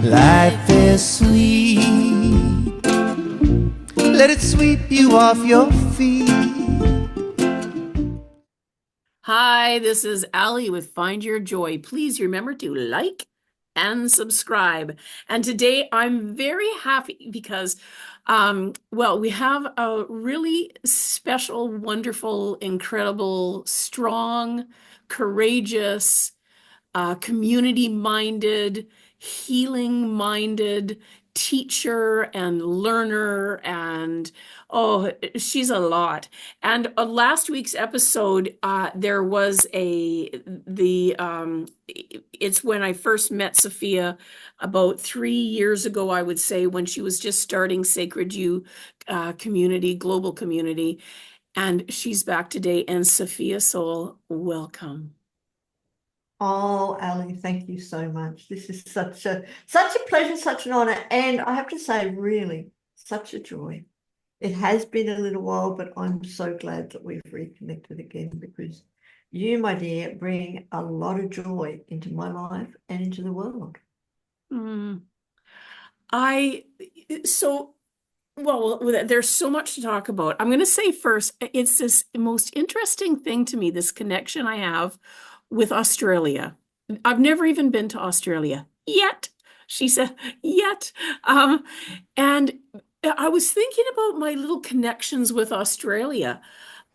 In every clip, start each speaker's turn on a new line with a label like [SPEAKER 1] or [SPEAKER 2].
[SPEAKER 1] Life is sweet. Let it sweep you off your feet.
[SPEAKER 2] Hi, this is Allie with Find Your Joy. Please remember to like and subscribe. And today I'm very happy because, we have a really special, wonderful, incredible, strong, courageous, community-minded, healing-minded teacher and learner, and oh, she's a lot. And last week's episode, there was it's when I first met Sophia about 3 years ago, I would say, when she was just starting Sacred You community, global community. And she's back today. And Sophia Soul, welcome.
[SPEAKER 3] Oh, Ali, thank you so much. This is such a pleasure, such an honor, and I have to say, really, such a joy. It has been a little while, but I'm so glad that we've reconnected again because you, my dear, bring a lot of joy into my life and into the world.
[SPEAKER 2] Mm. I so well, there's so much to talk about. I'm going to say first, it's this most interesting thing to me, this connection I have with Australia. I've never even been to Australia yet. She said, yet. And I was thinking about my little connections with Australia.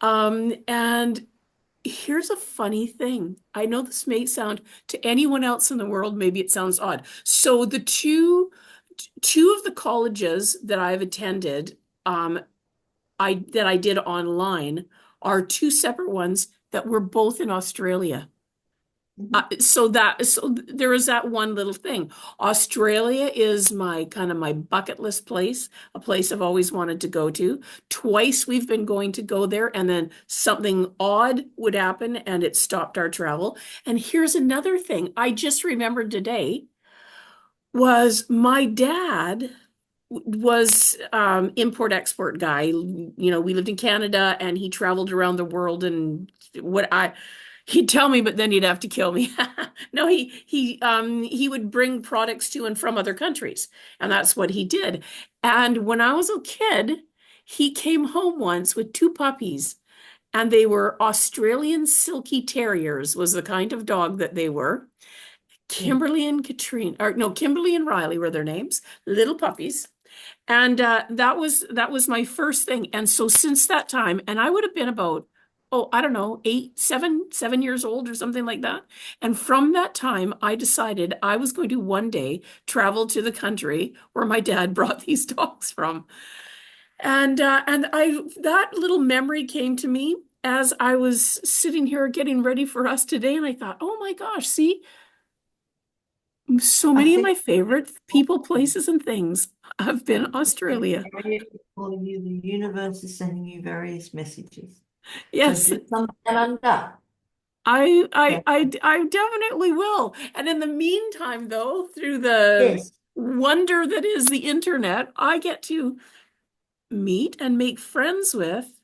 [SPEAKER 2] And here's a funny thing. I know this may sound to anyone else in the world, maybe it sounds odd. So the two of the colleges that I've attended, I did online are two separate ones that were both in Australia. So there is that one little thing. Australia is my kind of my bucket list place, a place I've always wanted to go to. Twice we've been going to go there, and then something odd would happen and it stopped our travel. And here's another thing I just remembered today was my dad was import export guy. We lived in Canada and he traveled around the world, and what I he'd tell me, but then he'd have to kill me. No, he would bring products to and from other countries, and that's what he did. And when I was a kid, he came home once with two puppies, and they were Australian Silky Terriers, was the kind of dog that they were.
[SPEAKER 3] Yeah.
[SPEAKER 2] Kimberly and Katrine, or no, Kimberly and Riley were their names, little puppies. And that was my first thing. And so since that time, and I would have been about, oh, I don't know, 7 years old or something like that. And from that time, I decided I was going to one day travel to the country where my dad brought these dogs from. And I that little memory came to me as I was sitting here getting ready for us today, and I thought, oh my gosh, see, so
[SPEAKER 3] I
[SPEAKER 2] many of
[SPEAKER 3] think
[SPEAKER 2] my favorite people, places, and things have been Australia.
[SPEAKER 3] for you, the universe is sending you various messages. So
[SPEAKER 2] Yes,
[SPEAKER 3] just something under.
[SPEAKER 2] I definitely will. And in the meantime, though, through the
[SPEAKER 3] Yes.
[SPEAKER 2] wonder that is the internet, I get to meet and make friends with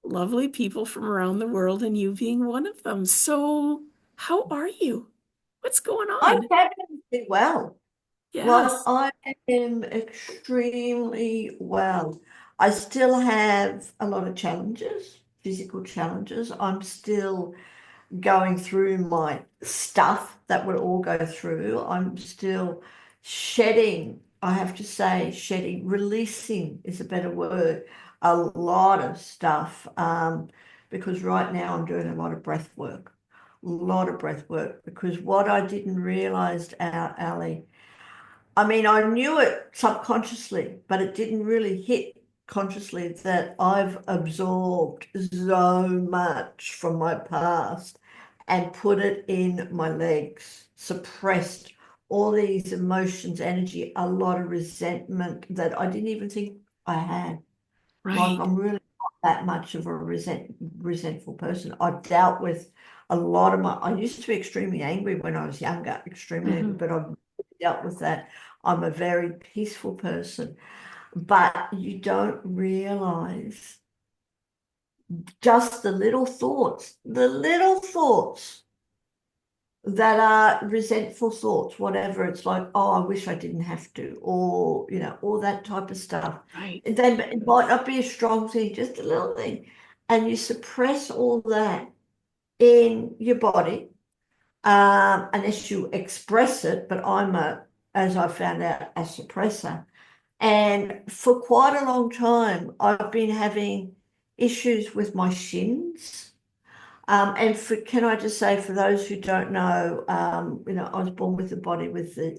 [SPEAKER 2] lovely people from around the world, and you being one of them. So, how are you? What's going
[SPEAKER 3] I'm
[SPEAKER 2] on?
[SPEAKER 3] fabulously well. Like
[SPEAKER 2] Yes,
[SPEAKER 3] I am extremely well. I still have a lot of challenges, physical challenges. I'm still going through my stuff that we all go through. I'm still shedding, I have to say, shedding, releasing is a better word, a lot of stuff. Because right now I'm doing a lot of breath work, a lot of breath work, because what I didn't realize, Ali, I mean, I knew it subconsciously, but it didn't really hit consciously that I've absorbed so much from my past and put it in my legs, suppressed all these emotions, energy, a lot of resentment that I didn't even think I had. Like
[SPEAKER 2] right.
[SPEAKER 3] I'm really not that much of a resentful person. I've dealt with a lot of I used to be extremely angry when I was younger, extremely angry,
[SPEAKER 2] Mhm.
[SPEAKER 3] but I've dealt with that. I'm a very peaceful person, but you don't realize just the little thoughts that are resentful thoughts, whatever. It's like, oh, I wish I didn't have to, or, all that type of stuff.
[SPEAKER 2] Right.
[SPEAKER 3] And then it might not be a strong thing, just a little thing. And you suppress all that in your body, unless you express it. But as I found out, a suppressor. And for quite a long time, I've been having issues with my shins. And can I just say, for those who don't know, I was born with a body with a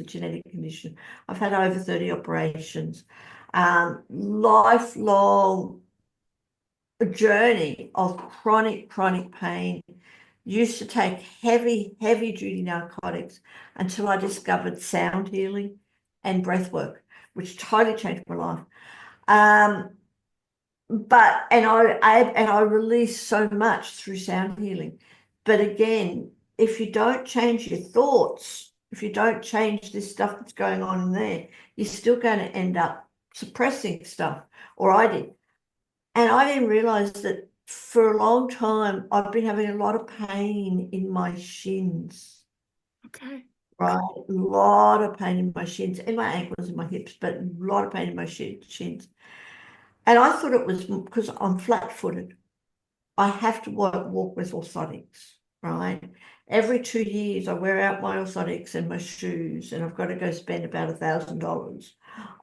[SPEAKER 3] genetic condition. I've had over 30 operations, lifelong journey of chronic pain. Used to take heavy duty narcotics until I discovered sound healing and breath work, which totally changed my life. I release so much through sound healing. But again, if you don't change your thoughts, if you don't change this stuff that's going on in there, you're still going to end up suppressing stuff, or I did. And I didn't realize that for a long time, I've been having a lot of pain in my shins,
[SPEAKER 2] Okay.
[SPEAKER 3] right? A lot of pain in my shins, in my ankles, and my hips, but a lot of pain in my shins. And I thought it was because I'm flat-footed. I have to walk with orthotics, right? Every 2 years, I wear out my orthotics and my shoes, and I've got to go spend about $1,000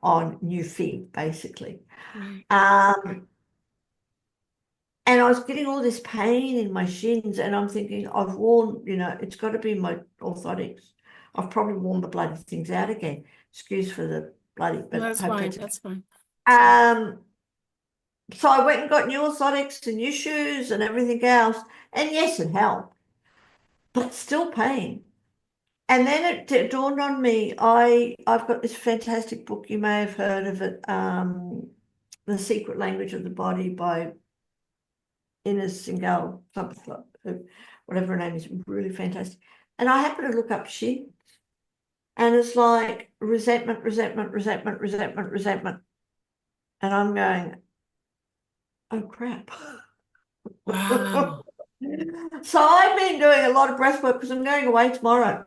[SPEAKER 3] on new feet, basically.
[SPEAKER 2] Right.
[SPEAKER 3] And I was getting all this pain in my shins, and I'm thinking, I've worn, it's got to be my orthotics. I've probably worn the bloody things out again. Excuse for the bloody,
[SPEAKER 2] No,
[SPEAKER 3] but
[SPEAKER 2] that's
[SPEAKER 3] hope
[SPEAKER 2] fine.
[SPEAKER 3] that's
[SPEAKER 2] That's fine.
[SPEAKER 3] So I went and got new orthotics and new shoes and everything else. And yes, it helped, but still pain. And then it dawned on me, I've got this fantastic book, you may have heard of it, The Secret Language of the Body by Ines Singal, whatever her name is, really fantastic. And I happened to look up shit, and it's like resentment. And I'm going, oh crap.
[SPEAKER 2] Wow.
[SPEAKER 3] So I've been doing a lot of breath work because I'm going away tomorrow.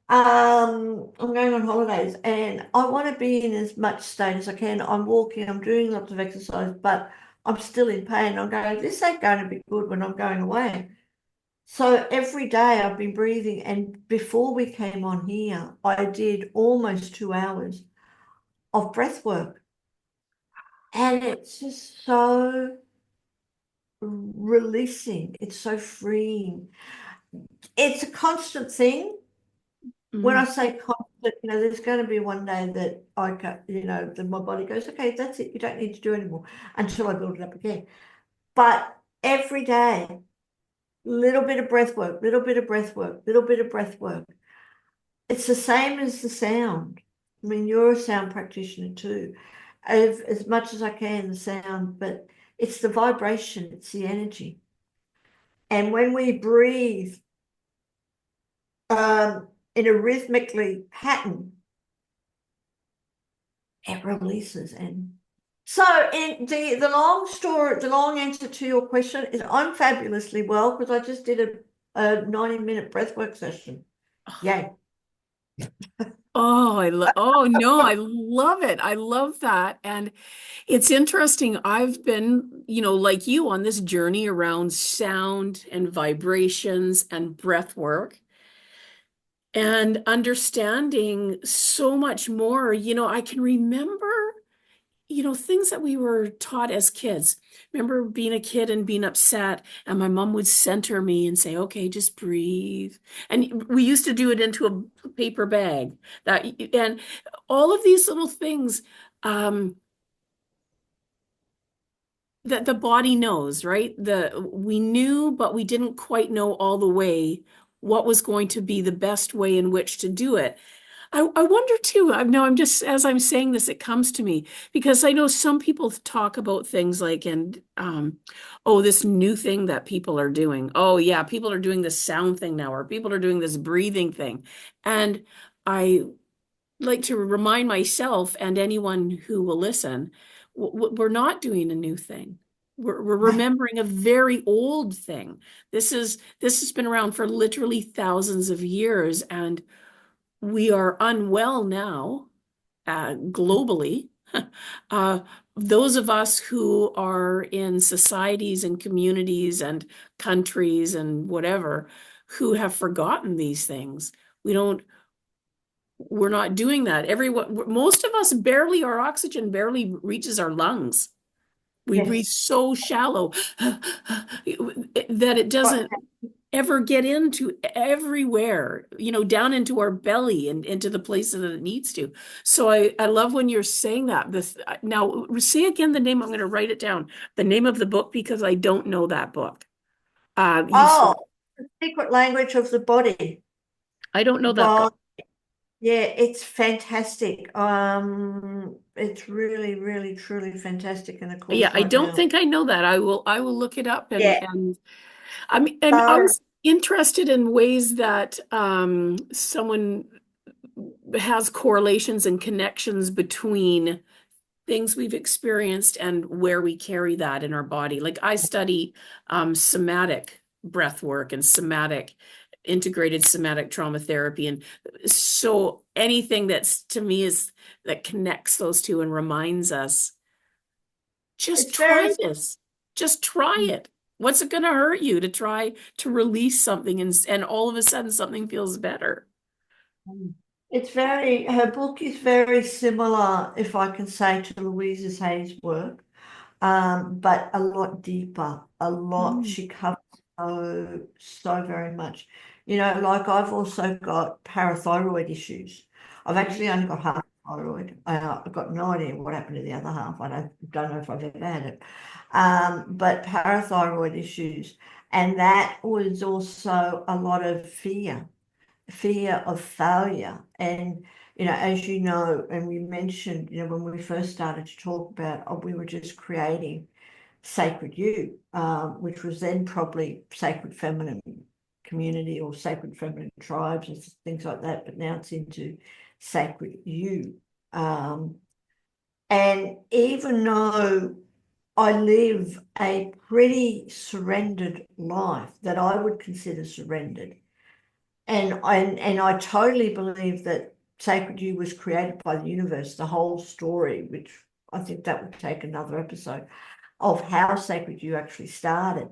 [SPEAKER 3] I'm going on holidays, and I want to be in as much state as I can. I'm walking, I'm doing lots of exercise, but I'm still in pain. I'm going, this ain't going to be good when I'm going away. So every day I've been breathing, and before we came on here, I did almost 2 hours of breath work. And it's just so releasing. It's so freeing. It's a constant thing. When I say constant, there's going to be one day that that my body goes, okay, that's it. You don't need to do anymore until I build it up again. But every day, little bit of breath work, little bit of breath work, little bit of breath work. It's the same as the sound. I mean, you're a sound practitioner too. As much as I can, the sound, but it's the vibration, it's the energy. And when we breathe in a rhythmically pattern, it releases. And so in the long story, the long answer to your question is I'm fabulously well because I just did a 90-minute breathwork session. Yay.
[SPEAKER 2] Oh no, I love it. I love that. And it's interesting. I've been, like you on this journey around sound and vibrations and breath work and understanding so much more. I can remember, things that we were taught as kids. Remember being a kid and being upset, and my mom would center me and say, okay, just breathe. And we used to do it into a paper bag and all of these little things, that the body knows, right? We knew, but we didn't quite know all the way what was going to be the best way in which to do it. I wonder too, I'm just, as I'm saying this, it comes to me because I know some people talk about things like, oh, this new thing that people are doing. Oh yeah, people are doing this sound thing now, or people are doing this breathing thing. And I like to remind myself and anyone who will listen, we're not doing a new thing. We're remembering a very old thing. This has been around for literally thousands of years, and we are unwell now, globally. Uh, those of us who are in societies and communities and countries and whatever who have forgotten these things. We're not doing that. Most of us barely, our oxygen barely reaches our lungs. We breathe
[SPEAKER 3] Yes.
[SPEAKER 2] so shallow that it doesn't ever get into everywhere, down into our belly and into the places that it needs to. So I love when you're saying that. Now, say again the name. I'm going to write it down. The name of the book, because I don't know that book.
[SPEAKER 3] Oh, The Secret Language of the Body.
[SPEAKER 2] I don't know that
[SPEAKER 3] Well,
[SPEAKER 2] book.
[SPEAKER 3] yeah, it's fantastic. It's really, really, truly fantastic. And of
[SPEAKER 2] Yeah,
[SPEAKER 3] course,
[SPEAKER 2] I
[SPEAKER 3] like
[SPEAKER 2] don't
[SPEAKER 3] now,
[SPEAKER 2] think I know that. I will look it up
[SPEAKER 3] yeah,
[SPEAKER 2] and I mean, and I
[SPEAKER 3] so
[SPEAKER 2] was interested in ways that someone has correlations and connections between things we've experienced and where we carry that in our body. Like I study somatic breath work and integrated somatic trauma therapy. And so anything that's to me is that connects those two and reminds us, just
[SPEAKER 3] it's very,
[SPEAKER 2] try this. Just try it. What's it going to hurt you to try to release something and all of a sudden something feels better?
[SPEAKER 3] her book is very similar, if I can say, to Louise Hay's work. But a lot deeper, a lot.
[SPEAKER 2] Mm.
[SPEAKER 3] She covers so very much. Like I've also got parathyroid issues. I've actually only got half thyroid. I've got no idea what happened to the other half. I don't know if I've ever had it. But parathyroid issues, and that was also a lot of fear of failure. And, as you know, and we mentioned, when we first started to talk about, we were just creating Sacred You, which was then probably Sacred Feminine Community or Sacred Feminine Tribes and things like that. But now it's into Sacred You. And even though I live a pretty surrendered life that I would consider surrendered, and I totally believe that Sacred You was created by the universe, the whole story, which I think that would take another episode of how Sacred You actually started.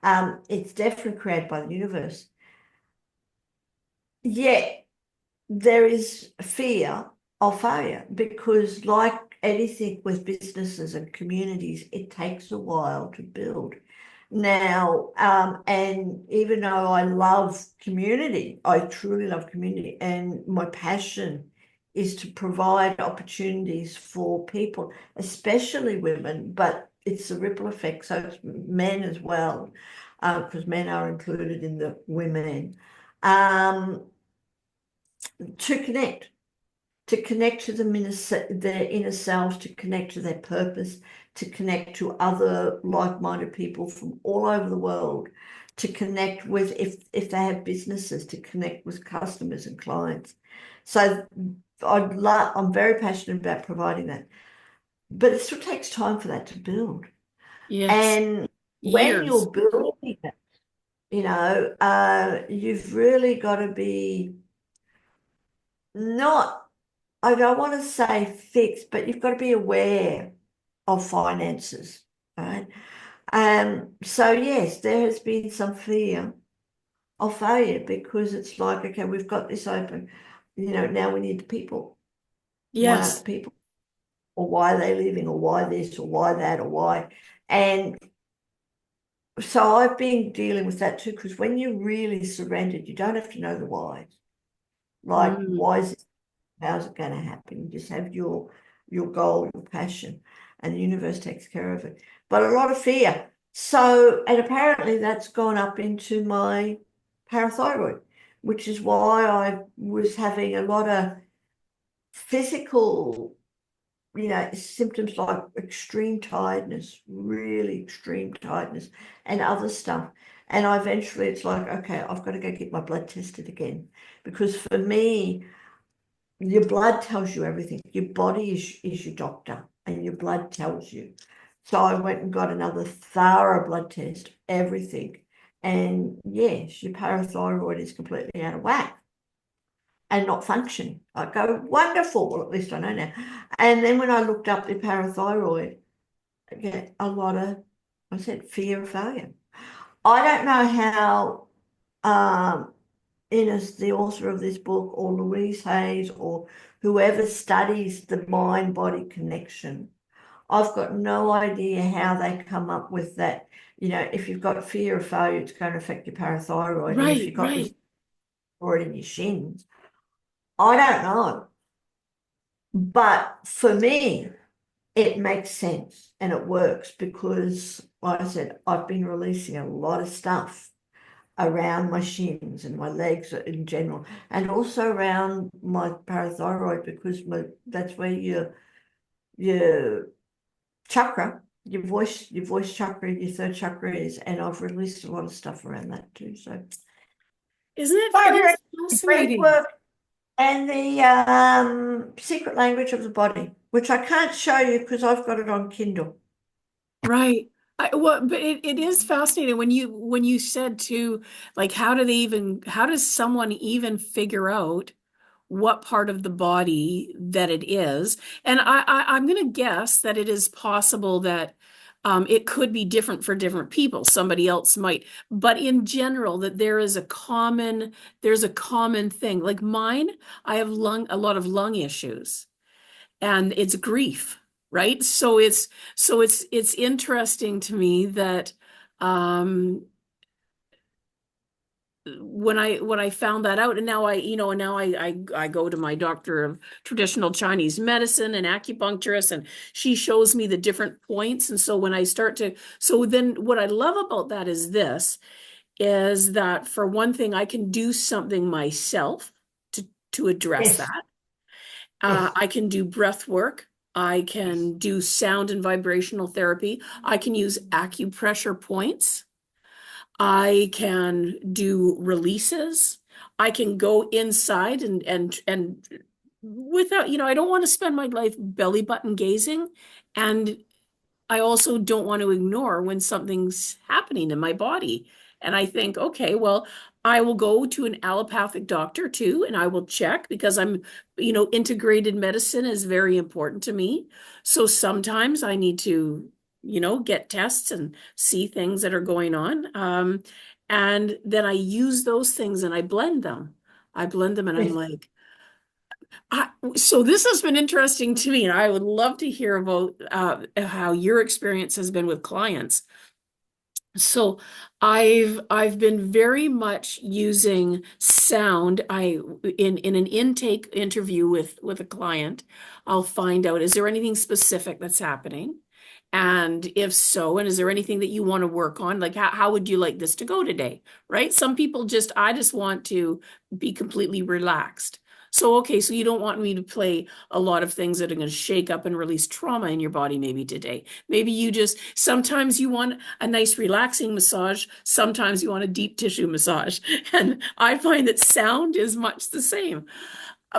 [SPEAKER 3] It's definitely created by the universe. Yet there is fear of failure because, like anything with businesses and communities, it takes a while to build. Now, and even though I love community, I truly love community, and my passion is to provide opportunities for people, especially women, but it's a ripple effect, so it's men as well, because men are included in the women, to connect to them their inner selves, to connect to their purpose, to connect to other like-minded people from all over the world, to connect with, if they have businesses, to connect with customers and clients. So I'm very passionate about providing that, but it still takes time for that to build.
[SPEAKER 2] Yes.
[SPEAKER 3] And when
[SPEAKER 2] Years.
[SPEAKER 3] you're building it, you've really got to be not, I don't want to say fixed, but you've got to be aware of finances, right? So yes, there has been some fear of failure because it's like, okay, we've got this open, now we need the people. Why aren't the
[SPEAKER 2] Yes.
[SPEAKER 3] people? Or why are they leaving? Or why this? Or why that? Or why? And so I've been dealing with that too, because when you really surrendered, you don't have to know the why. Like,
[SPEAKER 2] Mm.
[SPEAKER 3] why is it? How's it going to happen? You just have your goal, your passion, and the universe takes care of it. But a lot of fear. So, and apparently that's gone up into my parathyroid, which is why I was having a lot of physical, symptoms like extreme tiredness, really extreme tiredness, and other stuff. And eventually it's like, okay, I've got to go get my blood tested again. Because for me, your blood tells you everything. Your body is your doctor, and your blood tells you. So I went and got another thorough blood test, everything. And yes, your parathyroid is completely out of whack and not functioning. I go, wonderful. Well, at least I know now. And then when I looked up the parathyroid, I get a lot of, I said, fear of failure. I don't know how Innes, the author of this book, or Louise Hayes, or whoever studies the mind-body connection. I've got no idea how they come up with that. You know, if you've got fear of failure, it's going to affect your parathyroid. And if
[SPEAKER 2] Right,
[SPEAKER 3] you've got
[SPEAKER 2] right.
[SPEAKER 3] resistance in your shins, I don't know. But for me, it makes sense and it works because, like I said, I've been releasing a lot of stuff around my shins and my legs in general, and also around my parathyroid because that's where your chakra, your voice chakra, your third chakra is, and I've released a lot of stuff around that too. So
[SPEAKER 2] Isn't it? It is fascinating.
[SPEAKER 3] breathwork and the secret language of the body, which I can't show you because I've got it on Kindle.
[SPEAKER 2] Right. But it is fascinating when you said to, like, how does someone even figure out what part of the body that it is? And I'm going to guess that it is possible that it could be different for different people. Somebody else might, but in general, that there's a common thing. Like mine, I have a lot of lung issues, and it's grief, right? So it's interesting to me that um when I found that out, and now I go to my doctor of traditional Chinese medicine and acupuncturist, and she shows me the different points. And so when I start to, so then what I love about that is that for one thing, I can do something myself to address
[SPEAKER 3] Yes,
[SPEAKER 2] that.
[SPEAKER 3] yes,
[SPEAKER 2] I can do breath work. I can do sound and vibrational therapy. I can use acupressure points. I can do releases. I can go inside and without, I don't want to spend my life belly button gazing. And I also don't want to ignore when something's happening in my body. And I think, okay, well, I will go to an allopathic doctor too, and I will check because integrated medicine is very important to me. So sometimes I need to, get tests and see things that are going on. And then I use those things and I blend them. I blend them and I'm
[SPEAKER 3] yes.
[SPEAKER 2] like, so this has been interesting to me, and I would love to hear about how your experience has been with clients. So I've been very much using sound. In an intake interview with a client, I'll find out, is there anything specific that's happening? And if so, and is there anything that you want to work on? Like how would you like this to go today? Right? Some people I just want to be completely relaxed. So, okay, so you don't want me to play a lot of things that are going to shake up and release trauma in your body maybe today. Maybe sometimes you want a nice relaxing massage. Sometimes you want a deep tissue massage. And I find that sound is much the same.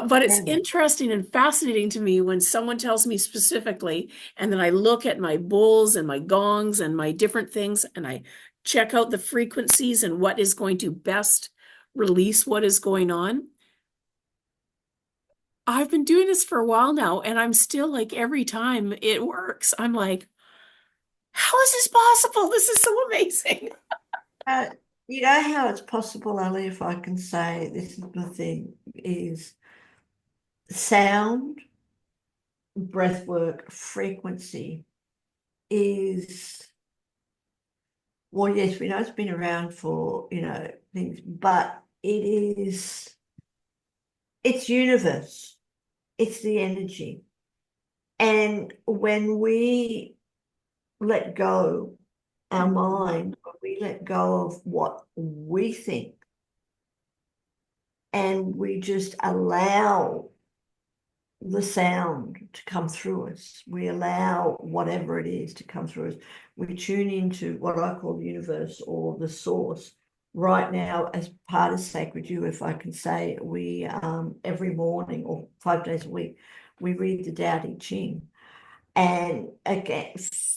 [SPEAKER 2] But it's
[SPEAKER 3] Yeah.
[SPEAKER 2] interesting and fascinating to me when someone tells me specifically, and then I look at my bowls and my gongs and my different things, and I check out the frequencies and what is going to best release what is going on. I've been doing this for a while now, and I'm still like, every time it works, I'm like, how is this possible? This is so amazing.
[SPEAKER 3] Uh, you know how it's possible, Ali, if I can say this is the thing, is sound, breath work, frequency is, well, yes, we know it's been around for, things, but it's universe, it's the energy. And when we let go our mind, when we let go of what we think, and we just allow the sound to come through us, we allow whatever it is to come through us, we tune into what I call the universe or the source. Right now, as part of Sacred You, if I can say, we every morning or 5 days a week, we read the Tao Te Ching. And again,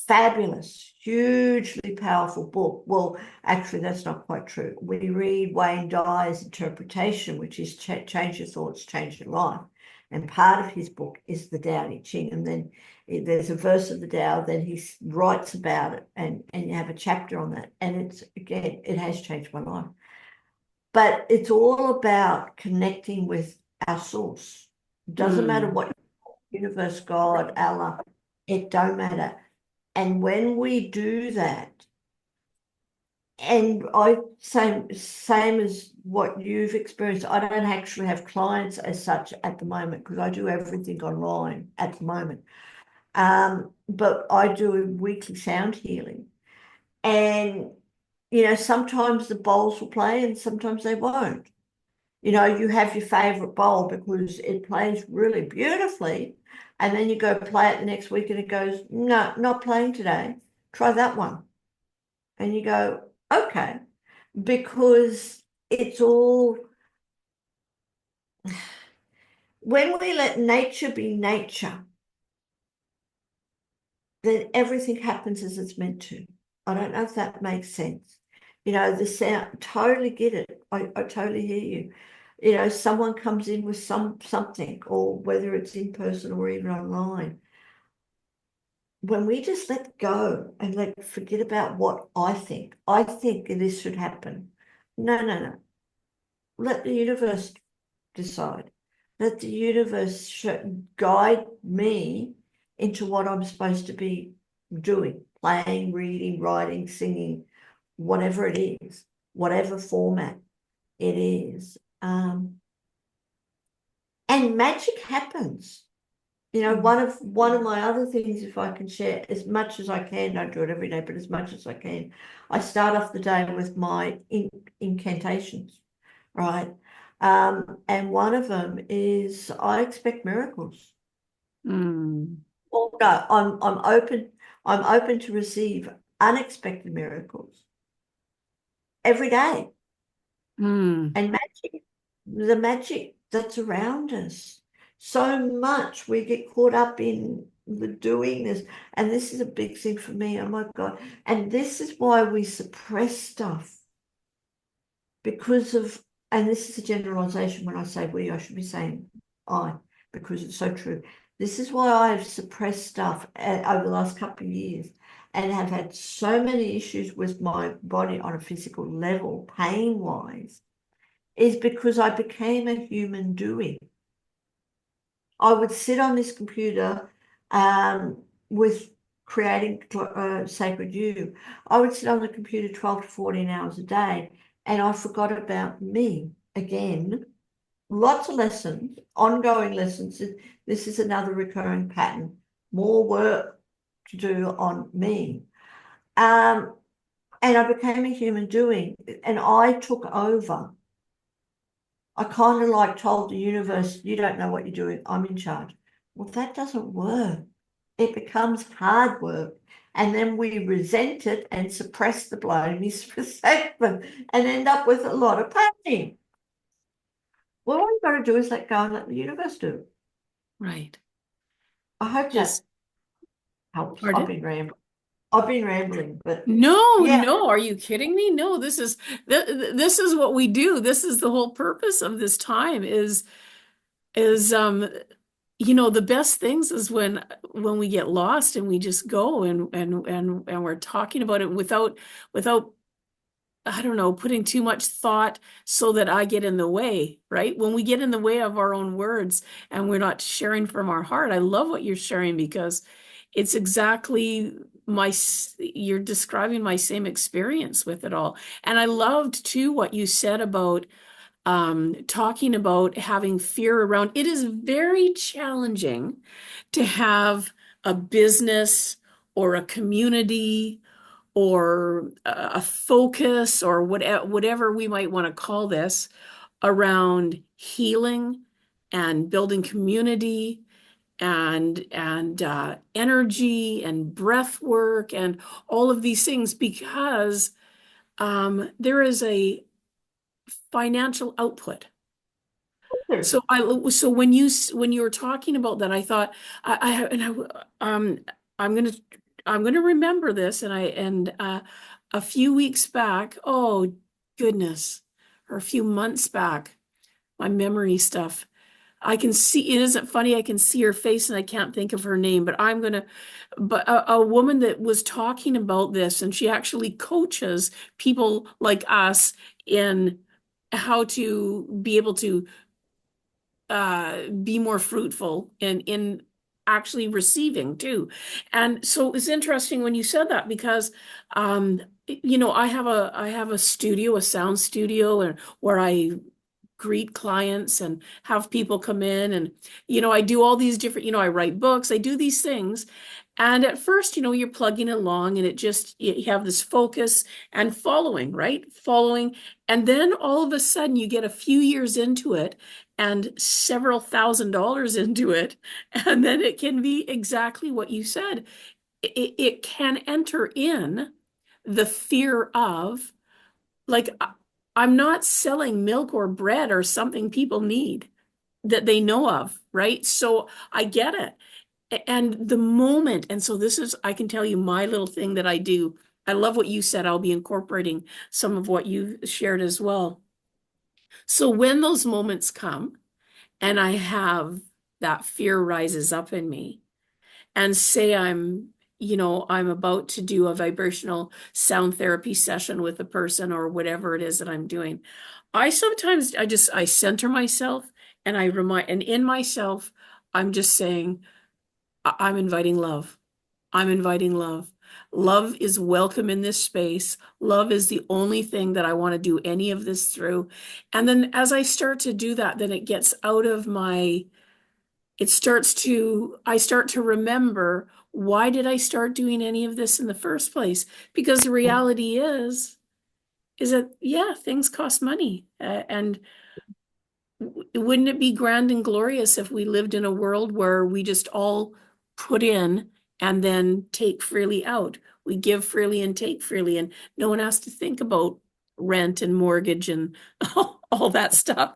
[SPEAKER 3] fabulous, hugely powerful book. Well, actually, that's not quite true. We read Wayne Dyer's interpretation, which is change your thoughts, change your life. And part of his book is the Tao Te Ching. And then there's a verse of the Tao, then he writes about it, and you have a chapter on that. And it's, again, it has changed my life. But it's all about connecting with our source. Doesn't matter what universe, God, Allah, it don't matter. And when we do that, and I same as what you've experienced, I don't actually have clients as such at the moment because I do everything online at the moment. But I do a weekly sound healing. And, sometimes the bowls will play and sometimes they won't. You have your favorite bowl because it plays really beautifully. And then you go play it the next week and it goes, no, not playing today. Try that one. And you go, okay, because it's all, when we let nature be nature, then everything happens as it's meant to. I don't know if that makes sense. The sound, totally get it. I totally hear you. Someone comes in with something, or whether it's in person or even online. When we just let go and forget about what I think this should happen. No. Let the universe decide. Let the universe guide me into what I'm supposed to be doing, playing, reading, writing, singing, whatever it is, whatever format it is. And magic happens. One of my other things, if I can share, as much as I can, don't do it every day, but as much as I can, I start off the day with my incantations, right? And one of them is I expect miracles. Well, no, I'm open to receive unexpected miracles every day. And the magic that's around us. So much we get caught up in the doing this. And this is a big thing for me. Oh my God. And this is why we suppress stuff. Because of, and this is a generalization when I say we, I should be saying I, because it's so true. This is why I've suppressed stuff over the last couple of years and have had so many issues with my body on a physical level, pain-wise, is because I became a human doing. I would sit on this computer with creating Sacred You. I would sit on the computer 12 to 14 hours a day, and I forgot about me again. Lots of lessons, ongoing lessons. This is another recurring pattern. More work to do on me. And I became a human doing, and I took over. I kind of told the universe, you don't know what you're doing, I'm in charge. Well, that doesn't work. It becomes hard work. And then we resent it and suppress the bloody misperception and end up with a lot of pain. Well, all you've got to do is let go and let the universe do it.
[SPEAKER 2] Right.
[SPEAKER 3] I hope
[SPEAKER 2] Just
[SPEAKER 3] that helps.
[SPEAKER 2] pardon?
[SPEAKER 3] I've been rambling, but
[SPEAKER 2] No, are you kidding me? No, this is what we do. This is the whole purpose of this time is the best things is when we get lost and we just go and we're talking about it without I don't know, putting too much thought so that I get in the way, right? When we get in the way of our own words and we're not sharing from our heart. I love what you're sharing because it's exactly you're describing my same experience with it all. And I loved too what you said about talking about having fear around. It is very challenging to have a business or a community or a focus or whatever we might want to call this around healing and building community and energy and breath work and all of these things because there is a financial output So so when you were talking about that, I thought um I'm gonna I'm gonna remember this, and a few weeks back, oh goodness, or a few months back, my memory stuff. I can see, it isn't funny, I can see her face and I can't think of her name, but a woman that was talking about this, and she actually coaches people like us in how to be able to be more fruitful in actually receiving too. And so it was interesting when you said that, because I have a studio, a sound studio, and where I greet clients and have people come in, and I do all these different, I write books, I do these things. And at first, you're plugging along, and you have this focus and following, right? Following. And then all of a sudden you get a few years into it and several $1,000s into it. And then it can be exactly what you said. It can enter in the fear of, like, I'm not selling milk or bread or something people need that they know of, right? So I get it. And the moment, and so this is, I can tell you my little thing that I do. I love what you said. I'll be incorporating some of what you shared as well. So when those moments come and I have that fear rises up in me, and say I'm about to do a vibrational sound therapy session with a person or whatever it is that I'm doing, I sometimes I center myself, and and in myself, I'm just saying, I'm inviting love. I'm inviting love. Love is welcome in this space. Love is the only thing that I want to do any of this through. And then as I start to do that, then it gets out of my, I start to remember, why did I start doing any of this in the first place? Because the reality is that, yeah, things cost money. And wouldn't it be grand and glorious if we lived in a world where we just all put in and then take freely out? We give freely and take freely, and no one has to think about rent and mortgage and all that stuff.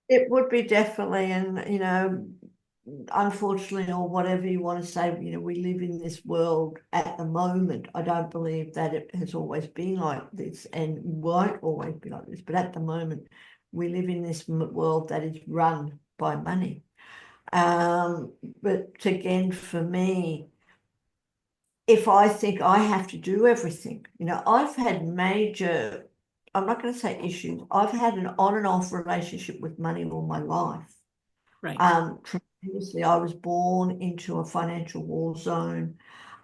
[SPEAKER 3] It would be definitely, and unfortunately, or whatever you want to say, we live in this world at the moment. I don't believe that it has always been like this and won't always be like this, but at the moment, we live in this world that is run by money. But again, for me, if I think I have to do everything, I've had major, I'm not going to say issues, I've had an on and off relationship with money all my life.
[SPEAKER 2] Right.
[SPEAKER 3] Tremendously, I was born into a financial war zone.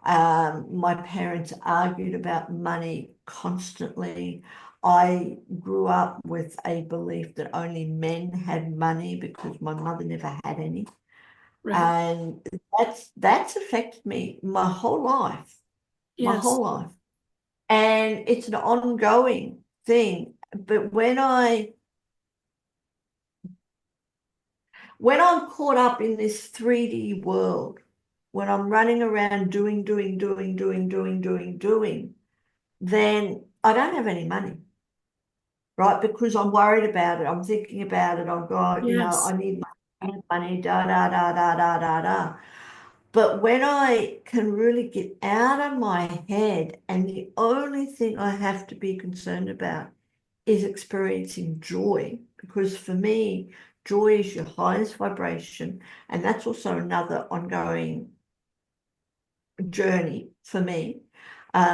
[SPEAKER 3] My parents argued about money constantly. I grew up with a belief that only men had money because my mother never had any.
[SPEAKER 2] Right.
[SPEAKER 3] And that's affected me my whole life, my
[SPEAKER 2] Yes.
[SPEAKER 3] whole life. And it's an ongoing thing. But when I'm caught up in this 3D world, when I'm running around doing, then I don't have any money, right? Because I'm worried about it. I'm thinking about it. I'm going,
[SPEAKER 2] Yes.
[SPEAKER 3] I need money, da, da, da, da, da, da, da. But when I can really get out of my head, and the only thing I have to be concerned about is experiencing joy, because for me, joy is your highest vibration. And that's also another ongoing journey for me,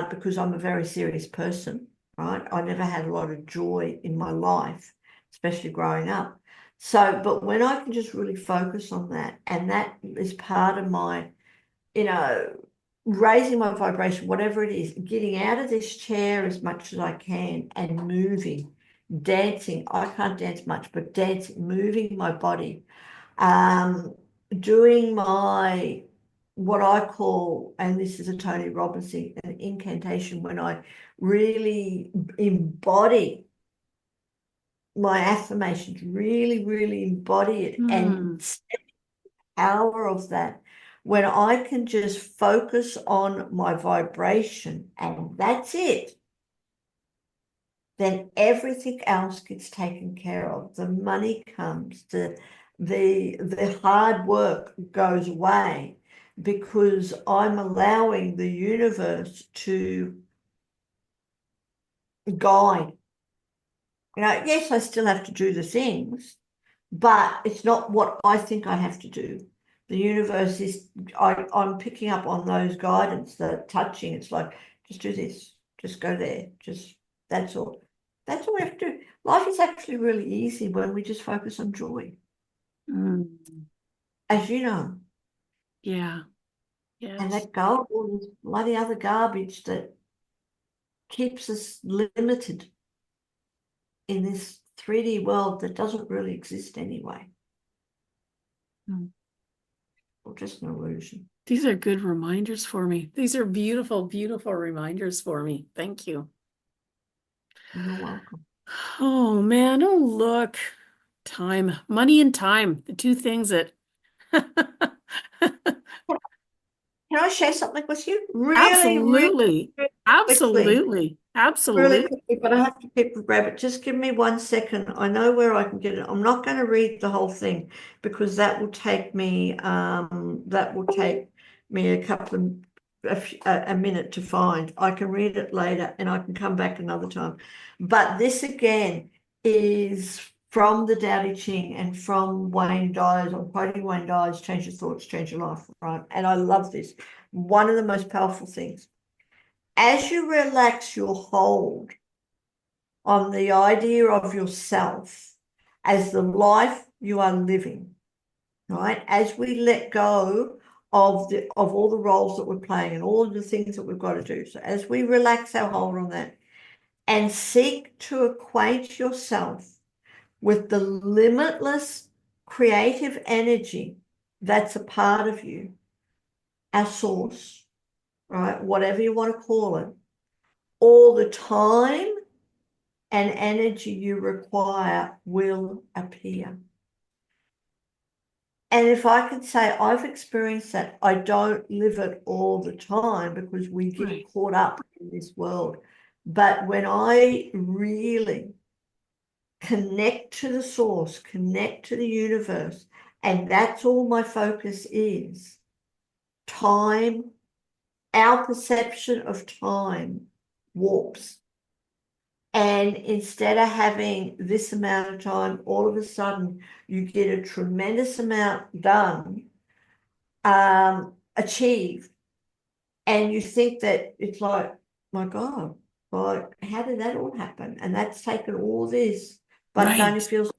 [SPEAKER 3] because I'm a very serious person, right? I never had a lot of joy in my life, especially growing up. So, but when I can just really focus on that, and that is part of my, raising my vibration, whatever it is, getting out of this chair as much as I can and moving, dancing. I can't dance much, but dancing, moving my body, doing my, what I call, and this is a Tony Robbins thing, an incantation, when I really embody my affirmations, really, really embody it, and power of that, when I can just focus on my vibration, and that's it. then everything else gets taken care of. The money comes, the hard work goes away, because I'm allowing the universe to guide. Yes, I still have to do the things, but it's not what I think I have to do. The universe is, I'm picking up on those guidance, the touching. It's like, just do this, just go there, just, that's all. That's all we have to do. Life is actually really easy when we just focus on joy, as you know,
[SPEAKER 2] Yeah.
[SPEAKER 3] and
[SPEAKER 2] Yes.
[SPEAKER 3] let go of all this bloody other garbage that keeps us limited in this 3D world that doesn't really exist anyway,
[SPEAKER 2] Mm.
[SPEAKER 3] or just an illusion.
[SPEAKER 2] These are good reminders for me. These are beautiful, beautiful reminders for me. Thank you.
[SPEAKER 3] You're welcome.
[SPEAKER 2] Oh man, oh look. Time, money and time, the two things that
[SPEAKER 3] Can I share something with you? Really, really,
[SPEAKER 2] absolutely,
[SPEAKER 3] really quickly.
[SPEAKER 2] absolutely,
[SPEAKER 3] Really
[SPEAKER 2] absolutely.
[SPEAKER 3] quickly, but I have to keep the rabbit. Just give me 1 second. I know where I can get it. I'm not going to read the whole thing, because that will take me a couple of a minute to find. I can read it later and I can come back another time. But this again is from the Tao Te Ching and from Wayne Dyer's. I'm quoting Wayne Dyer's "Change Your Thoughts, Change Your Life," right? And I love this. One of the most powerful things. As you relax your hold on the idea of yourself as the life you are living, right? As we let go of all the roles that we're playing and all of the things that we've got to do. So as we relax our hold on that and seek to acquaint yourself with the limitless creative energy that's a part of you, our source, right? Whatever you want to call it, all the time and energy you require will appear. And if I could say I've experienced that, I don't live it all the time because we get
[SPEAKER 2] Right.
[SPEAKER 3] caught up in this world. But when I really connect to the source, connect to the universe, and that's all my focus is, time, our perception of time warps. And instead of having this amount of time, all of a sudden you get a tremendous amount done, achieved. And you think that it's like, my God, like, how did that all happen? And that's taken all this, but it only
[SPEAKER 2] Right.
[SPEAKER 3] feels.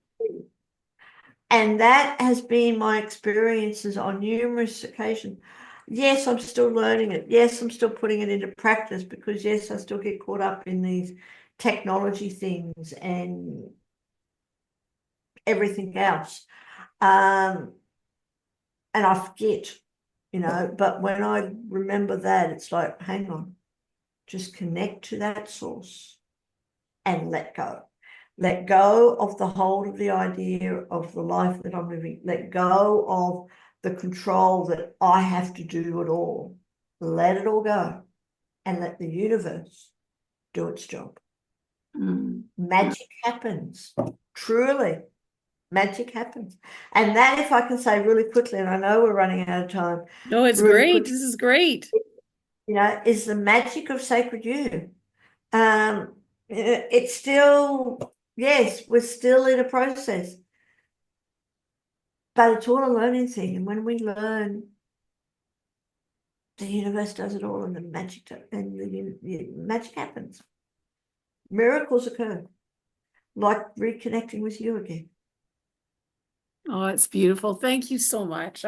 [SPEAKER 3] And that has been my experiences on numerous occasions. Yes, I'm still learning it. Yes, I'm still putting it into practice, because yes, I still get caught up in these technology things and everything else. And I forget, but when I remember that, it's like, hang on, just connect to that source and let go. Let go of the hold of the idea of the life that I'm living. Let go of the control that I have to do it all. Let it all go and let the universe do its job.
[SPEAKER 2] Mm.
[SPEAKER 3] Magic happens. Truly, magic happens. And that, if I can say really quickly, and I know we're running out of time,
[SPEAKER 2] No, it's
[SPEAKER 3] really
[SPEAKER 2] great.
[SPEAKER 3] quickly,
[SPEAKER 2] This is great.
[SPEAKER 3] is the magic of sacred you. It's still, yes, we're still in a process, but it's all a learning thing. And when we learn, the universe does it all, and the magic happens. Miracles occur, like reconnecting with you again.
[SPEAKER 2] Oh, it's beautiful. Thank you so much.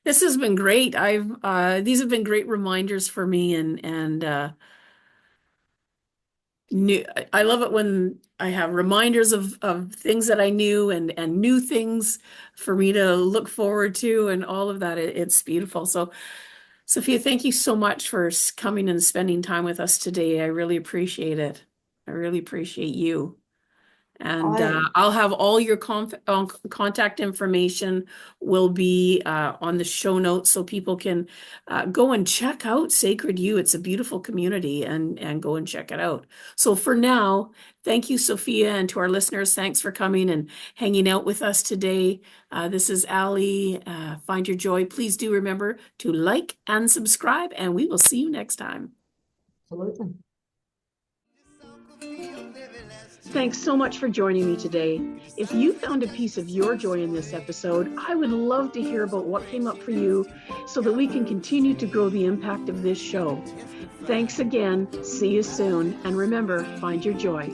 [SPEAKER 2] This has been great. These have been great reminders for me, and new. I love it when I have reminders of things that I knew and new things for me to look forward to and all of that. It's beautiful. So, Sophia, thank you so much for coming and spending time with us today. I really appreciate it. I really appreciate you. And
[SPEAKER 3] I
[SPEAKER 2] I'll have all your contact information will be on the show notes, so people can go and check out Sacred You. It's a beautiful community, and go and check it out. So for now, thank you, Sophia, and to our listeners, thanks for coming and hanging out with us today. This is Ali. Find your joy. Please do remember to like and subscribe, and we will see you next time.
[SPEAKER 3] absolutely.
[SPEAKER 2] Thanks so much for joining me today. If you found a piece of your joy in this episode, I would love to hear about what came up for you so that we can continue to grow the impact of this show. Thanks again. See you soon. And remember, find your joy.